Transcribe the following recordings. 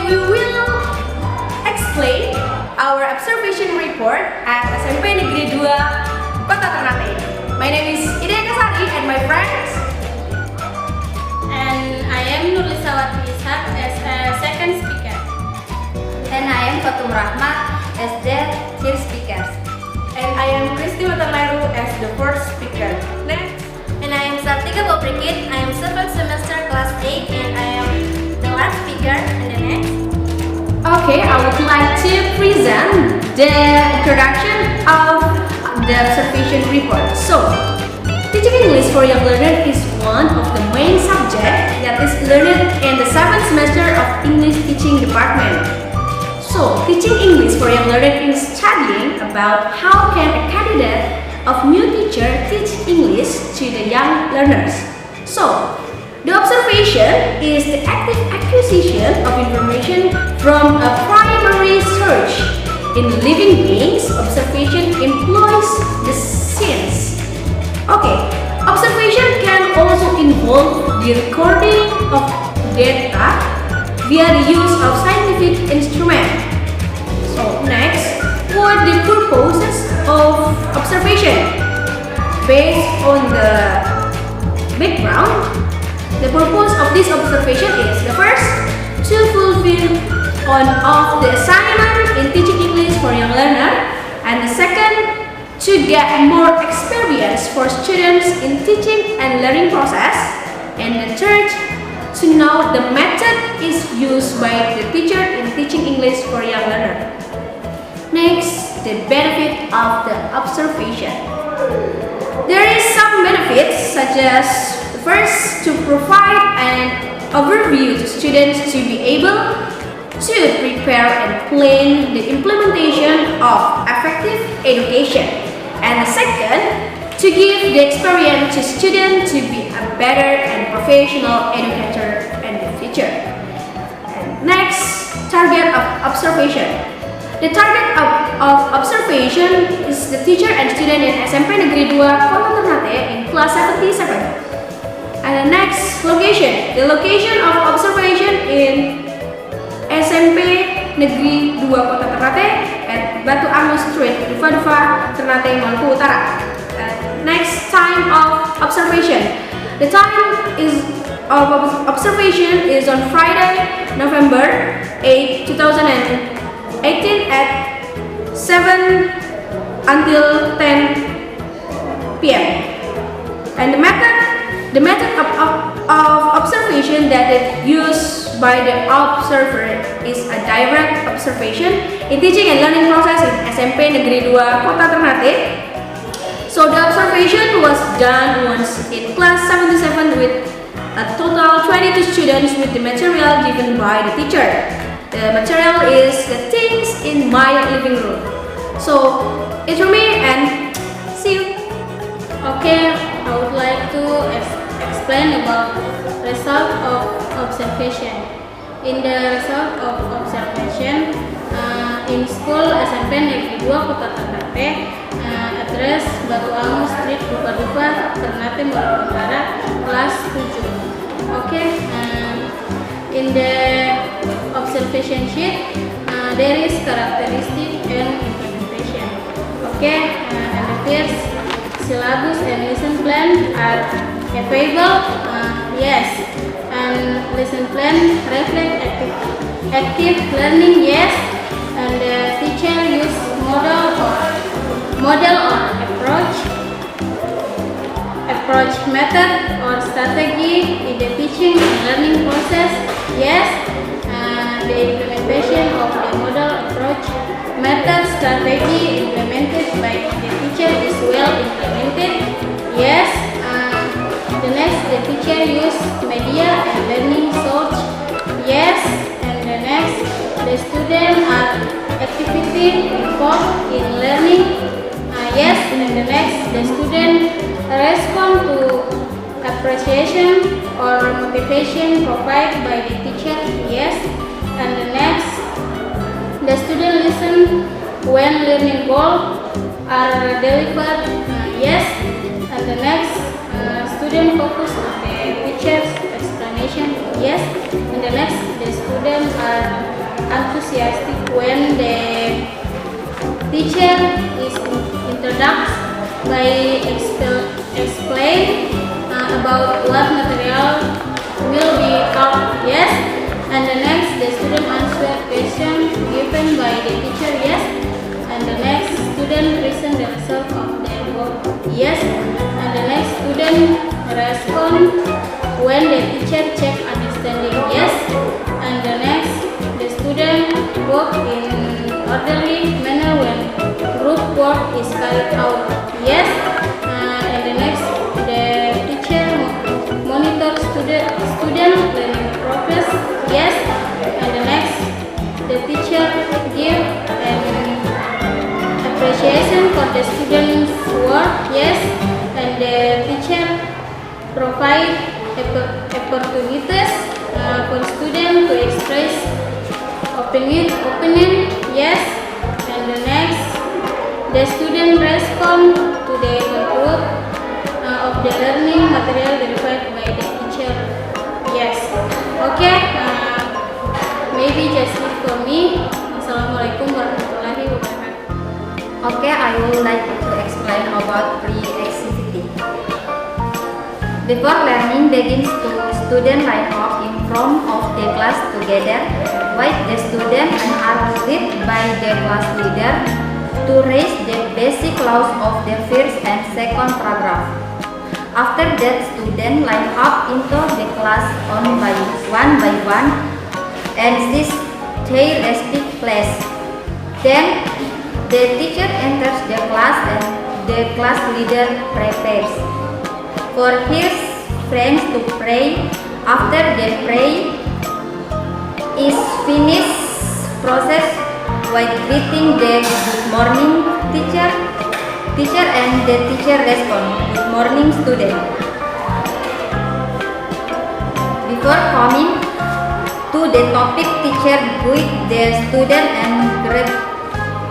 we will explain our observation report at SMP Negeri 2 Kota Ternate. My name is Ida Kasari and my friends. And I am Nurisawati Ishak as a second speaker. And I am Fatum Rahmat as the third speaker. And I am Kristi Matarlairu as the fourth speaker. Next. And I am Sartika Boprikit. I am 7th semester class 8 and I am the last speaker. And the next. Okay, I would like to present the introduction of the observation report. So, teaching English for young learners is one of the main subjects that is learned in the 7th semester of English teaching department. So, teaching English for young learners is studying about how can a candidate of new teacher teach English to the young learners. So, the observation is the active acquisition of information from a primary search. In living beings, observation employs the sense. Okay, observation can also involve the recording of data via the use of scientific instrument. So next, what the purposes of observation? Based on the background, the purpose of this observation is the first, to fulfill one of the assignment in teaching English for young learner, and the second, to get more experience for students in teaching and learning process, and the third, to know the method is used by the teacher in teaching English for young learner. Next, the benefit of the observation. There is some benefits such as first, to provide an overview to students to be able to prepare and plan the implementation of effective education. And the second, to give the experience to students to be a better and professional educator in the future. And next, target of observation. The target of observation is the teacher and student in SMP Negeri 2 Kota Ternate in class 77. And the next, location. The location of observation in SMP Negeri 2 Kota Ternate at Batu Angus Street, Dufa, Ternate, Maluku Utara. Next, time of observation. The time of observation is on Friday, November 8, 2018 at 7 until 10 p.m. And the method of observation that is used by the observer is a direct observation in teaching and learning process in SMP Negeri 2 Kota Ternate. So the observation was done once in class 77 with a total 22 students with the material given by the teacher. The material is the things in my living room. So it's from me and see you. Okay, I would like to explain about result of observation. In the result of observation, in school SMP Negeri 2 Kota Ternate, address Batu Angus Street, Dufa, Ternate, Maluku Utara, kelas 7. Okay, in the observation sheet, there is characteristic and implementation. Okay, and the first, syllabus and lesson plan are available. Yes, and lesson plan reflect active learning. Yes, and the teacher use model or approach method or strategy in the teaching and learning process. Yes, the implementation of the model approach method strategy implemented by the teacher is well implemented. Yes, the next, the teacher use media and learning source. Yes, and the next, the students are actively involved in learning. Yes, and the next, the student respond to appreciation or motivation provided by the teacher. Yes, and the next, the student listen when learning goals are delivered. Yes, and the next, student focus on the teacher's explanation. Yes, and the next, the students are enthusiastic when the teacher is introduced by explain about what material will be taught. Yes. And the next, the student answer question given by the teacher. Yes. And the next, student present the result of their work. Yes. And the next, student respond when the teacher check understanding. Yes. And the next, the student work in orderly manner when group work is carried out. Yes. And the next, the teacher monitor student learning progress. Yes. And the next, the teacher give an appreciation for the student's work. Yes. And the teacher provide opportunities for students to express opinion. Yes. And the next, the student respond to the content of the learning material delivered by the teacher. Yes. Okay. Maybe just it for me. Assalamualaikum warahmatullahi wabarakatuh. Okay, I would like to explain about pre-activity. Before learning begins, students line up in front of the class together, while the student are led by the class leader to raise the basic laws of the first and second paragraph. After that, students line up into the class one by one, and this their respective place. Then the teacher enters the class and the class leader prepares for his friends to pray. After the prayer is finished, process while greeting the good morning teacher and the teacher respond, good morning student. Before coming to the topic, teacher greet the student and grab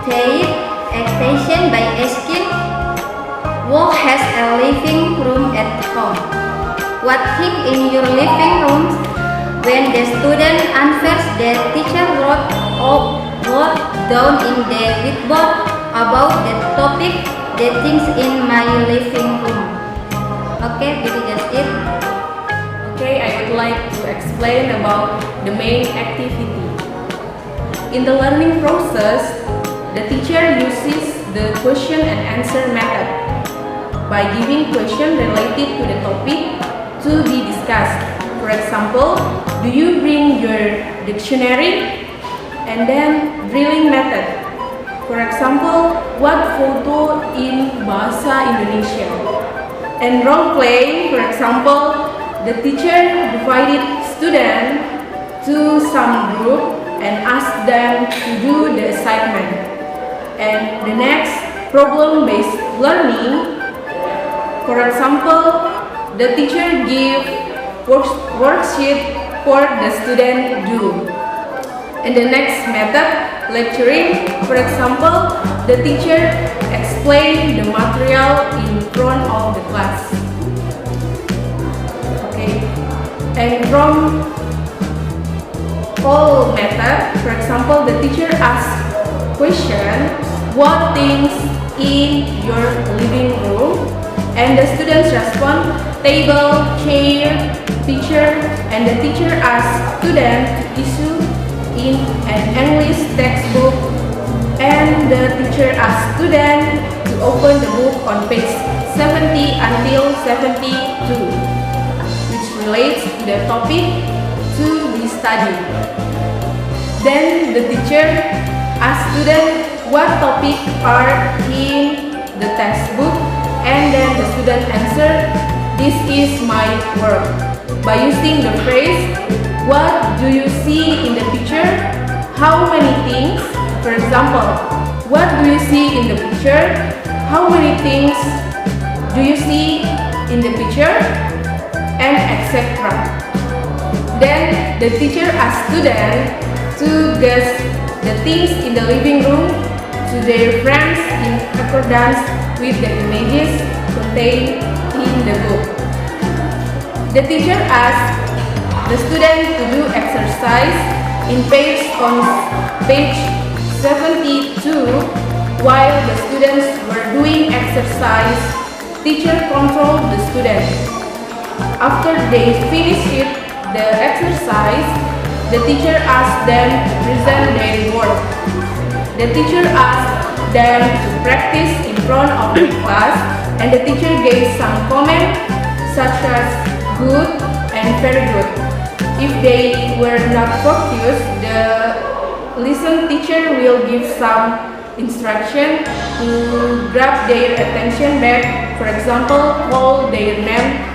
their attention by asking, who has a living room at home? What thing in your living room? When the student answers, the teacher wrote down in the whiteboard about the topic, the things in my living room. Okay, this is just it. Okay, I would like to explain about the main activity. In the learning process, the teacher uses the question and answer method by giving questions related to the topic to be discussed. For example, do you bring your dictionary? And then drilling method. For example, what photo in Bahasa Indonesia? And role playing, for example, the teacher divided students to some group and asked them to do the assignment. And the next, problem-based learning. For example, the teacher give worksheet for the student do. And the next method, lecturing. For example, the teacher explain the material in front of the class. Okay. And from poll method, for example, the teacher asks question, what things in your living room? And the students respond, table, chair, picture, and the teacher asks student to issue in an English textbook, and the teacher asks student to open the book on page 70 until 72, which relates to the topic to be studied. Then the teacher asks student what topic are in the textbook, and then the student answer, this is my work, by using the phrase, what do you see in the picture? How many things? For example, what do you see in the picture? How many things do you see in the picture? And etc. Then the teacher asks students to guess the things in the living room to their friends in accordance with the images contained in the book. The teacher asks the student to do exercise In page 72, while the students were doing exercise, teacher controlled the students. After they finished the exercise, the teacher asked them to present their work. The teacher asked them to practice in front of the class, and the teacher gave some comment such as good and very good. If they were not focused, the lesson teacher will give some instruction to grab their attention back. For example, call their name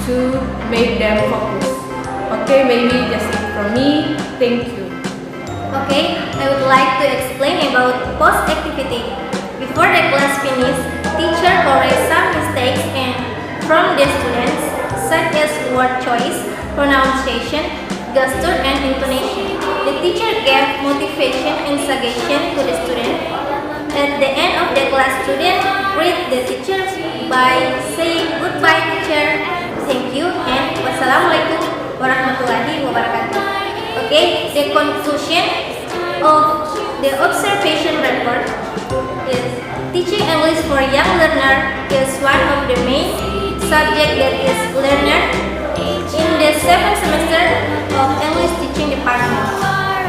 to make them focus. Okay, maybe just it from me. Thank you. Okay, I would like to explain about post-activity. Before the class finishes, teacher corrects some mistakes from the students, such as word choice, pronunciation, gesture, and intonation. The teacher gave motivation and suggestion to the student. At the end of the class, student greet the teacher by saying goodbye teacher, thank you, and wassalamualaikum warahmatullahi wabarakatuh. Okay, the conclusion of the observation report is teaching English for young learner is one of the main subject that is learned in the 7th semester of English teaching department.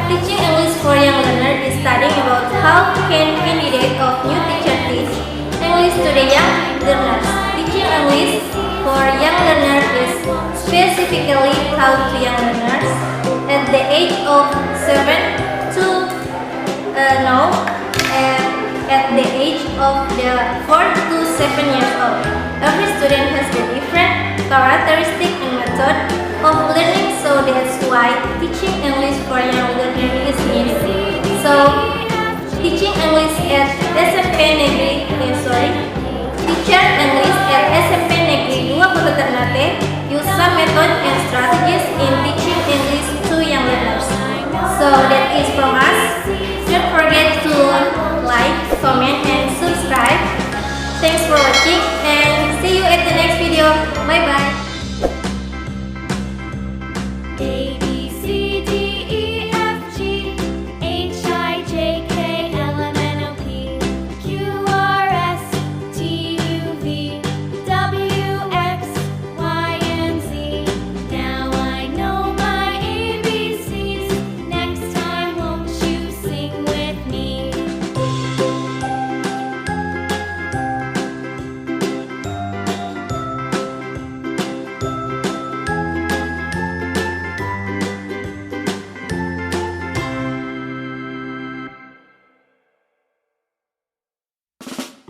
Teaching English for young learner is studying about how can candidate of new teacher teach English to the young learners. Teaching English for young learner is specifically taught to young learners at the age of 7 to now at the age of the 4 to 7 years old. Every student has a different characteristic and method of learning, so that's why teaching English for young learner is needed. So, teaching English at SMP Negeri, teacher English at SMP Negeri 2 Kota Ternate use some method and strategies in teaching English to young learners. So that is from us. Don't forget to like, comment, and subscribe. Thanks for watching.